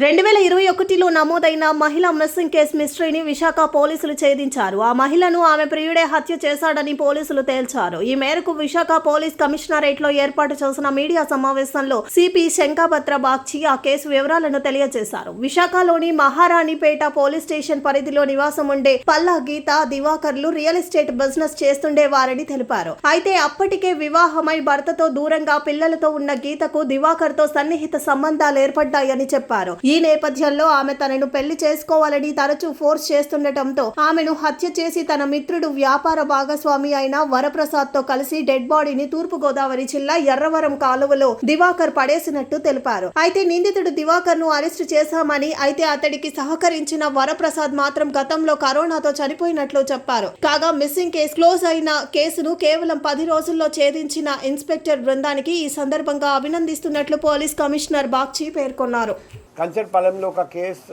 2021లో నమోదైన మహిళా missing case మిస్టరీని Visakha పోలీసులు ఛేదించారు. ఆ మహిళను ఆమె ప్రియుడే హత్య చేశాడని పోలీసులు తేల్చారు. ఈ మేరకు విశాఖ పోలీస్ కమిషనరేట్లో ఏర్పాటు చేసిన మీడియా సమావేశంలో సిపి శంఖాభద్ర బాగ్చి ఆ కేసు వివరాలను తెలియజేశారు. విశాఖలోని మహారాణిపేట పోలీస్ స్టేషన్ పరిధిలో నివాసం ఉండే పల్లా గీత, దివాకర్లు రియల్ ఎస్టేట్ బిజినెస్ చేస్తుండేవారని తెలిపారు. అయితే అప్పటికే వివాహమై భర్తతో దూరంగా పిల్లలతో ఉన్న గీతకు దివాకర్తో సన్నిహిత సంబంధాలు ఏర్పడ్డాయని చెప్పారు. ఈ నేపథ్యంలో ఆమె తనను పెళ్లి చేసుకోవాలని తరచూ ఫోర్స్ చేస్తుండటంతో ఆమెను హత్య చేసి తన మిత్రుడు వ్యాపార భాగస్వామి అయిన వరప్రసాద్ తో కలిసి డెడ్ బాడీని తూర్పుగోదావరి జిల్లా ఎర్రవరం కాలువలో దివాకర్ పడేసినట్టు తెలిపారు. అయితే నిందితుడు దివాకర్ ను అరెస్టు చేశామని, అయితే అతడికి సహకరించిన వరప్రసాద్ మాత్రం గతంలో కరోనాతో చనిపోయినట్లు చెప్పారు. కాగా మిస్సింగ్ కేసు క్లోజ్ అయిన కేసును కేవలం 10 రోజుల్లో ఛేదించిన ఇన్స్పెక్టర్ బృందానికి ఈ సందర్భంగా అభినందిస్తున్నట్లు పోలీస్ కమిషనర్ బాగ్చి పేర్కొన్నారు. కంచర్పాలెంలో ఒక కేసు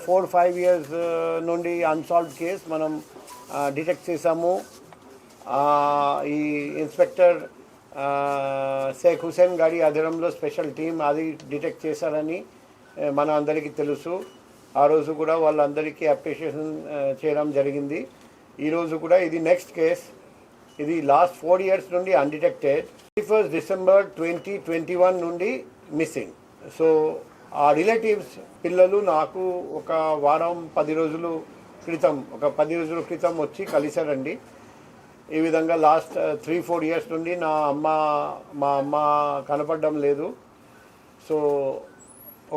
4-5 ఇయర్స్ నుండి అన్సాల్వ్డ్ కేసు మనం డిటెక్ట్ చేసాము. ఈ ఇన్స్పెక్టర్ షేక్ హుసేన్ గారి ఆధ్వర్యంలో స్పెషల్ టీం అది డిటెక్ట్ చేశారని మన అందరికీ తెలుసు. ఆ రోజు కూడా వాళ్ళందరికీ అప్రిషియేషన్ చేయడం జరిగింది. ఈరోజు కూడా ఇది నెక్స్ట్ కేస్. ఇది లాస్ట్ 4 ఇయర్స్ నుండి అన్డిటెక్టెడ్. 31 డిసెంబర్ 2021 నుండి మిస్సింగ్. సో ఆ రిలేటివ్స్ పిల్లలు నాకు ఒక 10 రోజుల క్రితం వచ్చి కలిశారండి. ఈ విధంగా లాస్ట్ 3-4 ఇయర్స్ నుండి మా అమ్మ కనపడడం లేదు. సో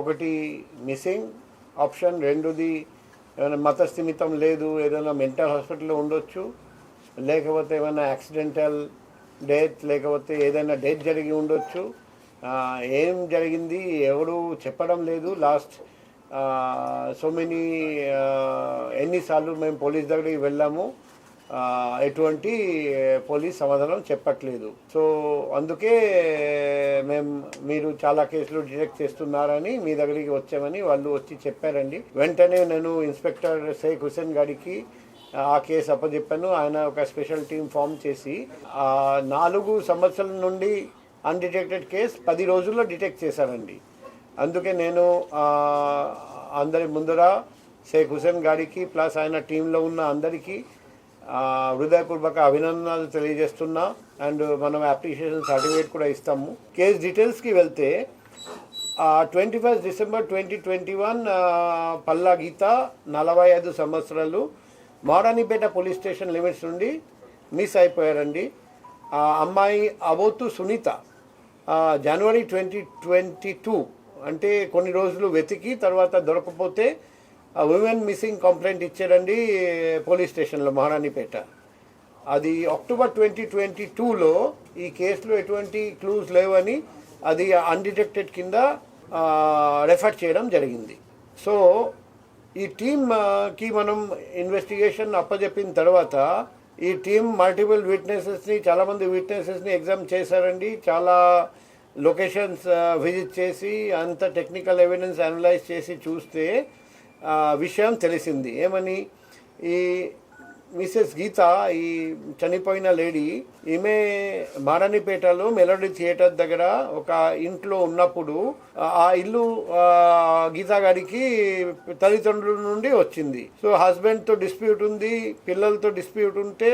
ఒకటి మిస్సింగ్ ఆప్షన్, రెండోది ఏమైనా మతస్థిమితం లేదు, ఏదైనా మెంటల్ హాస్పిటల్లో ఉండొచ్చు, లేకపోతే ఏమైనా యాక్సిడెంటల్ డెత్, లేకపోతే ఏదైనా డెత్ జరిగి ఉండొచ్చు. ఏం జరిగింది ఎవరు చెప్పడం లేదు. లాస్ట్ సో మెనీ ఎన్నిసార్లు మేము పోలీస్ దగ్గరికి వెళ్ళాము, ఎటువంటి పోలీస్ సమాధానం చెప్పట్లేదు. సో అందుకే మీరు చాలా కేసులు డిటెక్ట్ చేస్తున్నారని మీ దగ్గరికి వచ్చామని వాళ్ళు వచ్చి చెప్పారండి. వెంటనే నేను ఇన్స్పెక్టర్ షేక్ హుసేన్ గారికి ఆ కేసు అప్పచెప్పాను. ఆయన ఒక స్పెషల్ టీం ఫామ్ చేసి 4 సంవత్సరాల నుండి అన్డిటెక్టెడ్ కేసు 10 రోజుల్లో డిటెక్ట్ చేశారండి. అందుకే నేను అందరి ముందర షేక్ హుసేన్ గారికి ప్లస్ ఆయన టీంలో ఉన్న అందరికీ హృదయపూర్వక అభినందనలు తెలియజేస్తున్నా. అండ్ మనం అప్రిషియేషన్ సర్టిఫికేట్ కూడా ఇస్తాము. కేసు డీటెయిల్స్కి వెళ్తే 21 డిసెంబర్ 2021 పల్లా గీత 45 సంవత్సరాలు మహారాణిపేట పోలీస్ స్టేషన్ లిమిట్స్ నుండి మిస్ అయిపోయారండి. అమ్మాయి అవోతు సునీత జనవరి 2022 అంటే కొన్ని రోజులు వెతికి తర్వాత దొరకపోతే ఉమెన్ మిస్సింగ్ కంప్లైంట్ ఇచ్చారండి పోలీస్ స్టేషన్లో మహారాణిపేట. అది అక్టోబర్ 2022లో ఈ కేసులో ఎటువంటి క్లూస్ లేవని అది అన్డిటెక్టెడ్ కింద రెఫర్ చేయడం జరిగింది. సో ఈ టీమ్కి మనం ఇన్వెస్టిగేషన్ అప్పచెప్పిన తర్వాత ఈ టీం మల్టిపుల్ విట్నెసెస్ని, చాలామంది విట్నెసెస్ని ఎగ్జామ్ చేశారండి. చాలా లొకేషన్స్ విజిట్ చేసి అంత టెక్నికల్ ఎవిడెన్స్ అనలైజ్ చేసి చూస్తే విషయం తెలిసింది. ఏమని, ఈ మిసెస్ గీత, ఈ చనిపోయిన లేడీ, ఈమె మహారాణిపేటలో మెలోడీ థియేటర్ దగ్గర ఒక ఇంట్లో ఉన్నప్పుడు ఆ ఇల్లు గీతా గారికి తల్లిదండ్రుల నుండి వచ్చింది. సో హస్బెండ్తో డిస్ప్యూట్ ఉంది, పిల్లలతో డిస్ప్యూట్ ఉంటే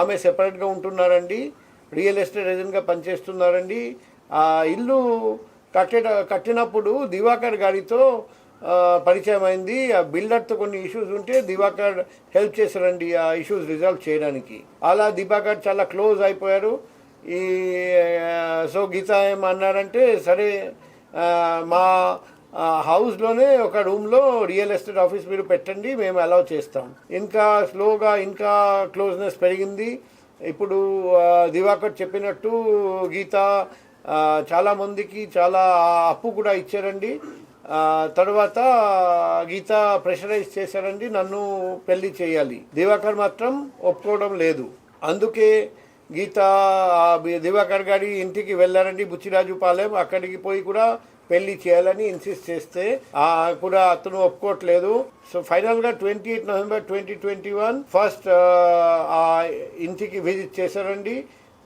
ఆమె సెపరేట్గా ఉంటున్నారండి, రియల్ ఎస్టేట్ ఏజెంట్గా పనిచేస్తున్నారండి. ఆ ఇల్లు కట్టినప్పుడు దివాకర్ గారితో పరిచయం అయింది. ఆ బిల్డర్తో కొన్ని ఇష్యూస్ ఉంటే దివాకర్ హెల్ప్ చేశారండి ఆ ఇష్యూస్ రిజాల్వ్ చేయడానికి. అలా దివాకర్ చాలా క్లోజ్ అయిపోయారు. సో గీత ఏమన్నారంటే, సరే మా హౌస్లోనే ఒక రూమ్లో రియల్ ఎస్టేట్ ఆఫీస్ మీరు పెట్టండి, మేము అలౌ చేస్తాం. ఇంకా స్లోగా ఇంకా క్లోజ్నెస్ పెరిగింది. ఇప్పుడు దివాకర్ చెప్పినట్టు గీత చాలామందికి చాలా అప్పు కూడా ఇచ్చారండి. తర్వాత గీత ప్రెషరైజ్ చేశారండి, నన్ను పెళ్లి చేయాలి. దివాకర్ మాత్రం ఒప్పుకోవడం లేదు. అందుకే గీత దివాకర్ గారి ఇంటికి వెళ్ళారండి, బుచ్చిరాజుపాలెం. అక్కడికి పోయి కూడా పెళ్లి చేయాలని ఇన్సిస్ట్ చేస్తే కూడా అతను ఒప్పుకోవట్లేదు. సో ఫైనల్గా 28 నవంబర్ 2021 ఫస్ట్ ఆ ఇంటికి విజిట్ చేశారండి.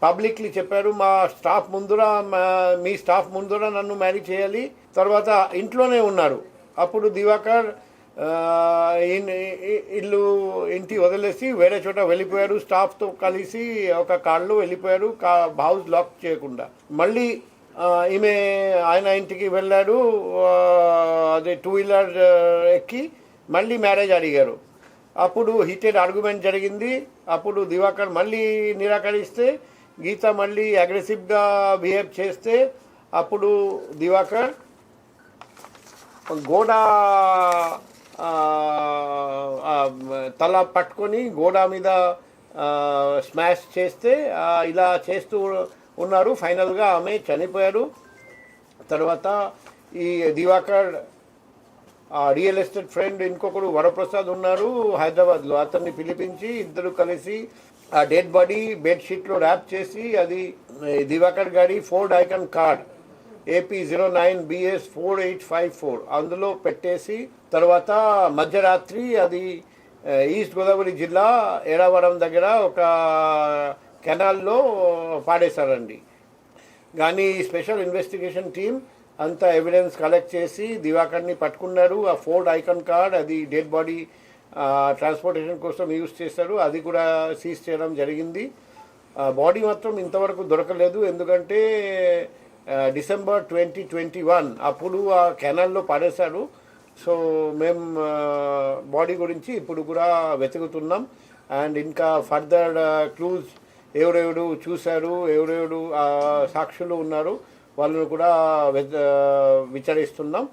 పబ్లిక్లీ చెప్పారు, మా స్టాఫ్ ముందర మీ స్టాఫ్ ముందర నన్ను మ్యారీ చేయాలి. తర్వాత ఇంట్లోనే ఉన్నారు, అప్పుడు దివాకర్ ఇంటి వదిలేసి వేరే చోట వెళ్ళిపోయారు. స్టాఫ్తో కలిసి ఒక కార్లో వెళ్ళిపోయారు, హౌస్ లాక్ చేయకుండా. మళ్ళీ ఈమె ఆయన ఇంటికి వెళ్ళాడు, అదే 2-వీలర్ ఎక్కి మళ్ళీ మ్యారేజ్ అడిగారు. అప్పుడు హీటెడ్ ఆర్గ్యుమెంట్ జరిగింది. అప్పుడు దివాకర్ మళ్ళీ నిరాకరిస్తే గీత మళ్ళీ అగ్రెసివ్గా బిహేవ్ చేస్తే అప్పుడు దివాకర్ గోడ తల పట్టుకొని గోడ మీద స్మాష్ చేస్తే ఇలా చేస్తూ ఉన్నారు. ఫైనల్గా ఆమె చనిపోయారు. తర్వాత ఈ దివాకర్ రియల్ ఎస్టేట్ ఫ్రెండ్ ఇంకొకరు వరప్రసాద్ ఉన్నారు హైదరాబాద్లో, అతన్ని పిలిపించి ఇద్దరు కలిసి ఆ డెడ్ బాడీ బెడ్షీట్లో ర్యాప్ చేసి అది దివాకర్ గారి Ford icon card AP 09BS 4854 అందులో పెట్టేసి తర్వాత మధ్యరాత్రి అది ఈస్ట్ గోదావరి జిల్లా ఏరావరం దగ్గర ఒక కెనాల్లో పాడేశారండి. కానీ స్పెషల్ ఇన్వెస్టిగేషన్ టీం అంత ఎవిడెన్స్ కలెక్ట్ చేసి దివాకర్ని పట్టుకున్నారు. ఆ ఫోర్డ్ ఐకాన్ కార్డ్ అది డెడ్ బాడీ ట్రాన్స్పోర్టేషన్ కోసం యూజ్ చేశారు, అది కూడా సీజ్ చేయడం జరిగింది. బాడీ మాత్రం ఇంతవరకు దొరకలేదు, ఎందుకంటే డిసెంబర్ 2021 అప్పుడు ఆ కెనాల్లో పడేశారు. సో మేము బాడీ గురించి ఇప్పుడు కూడా వెతుకుతున్నాం. అండ్ ఇంకా ఫర్దర్ క్లూజ్ ఎవరెవరు చూశారు, ఎవరెవరు సాక్షులు ఉన్నారు వాళ్ళను కూడా విచారిస్తున్నాం.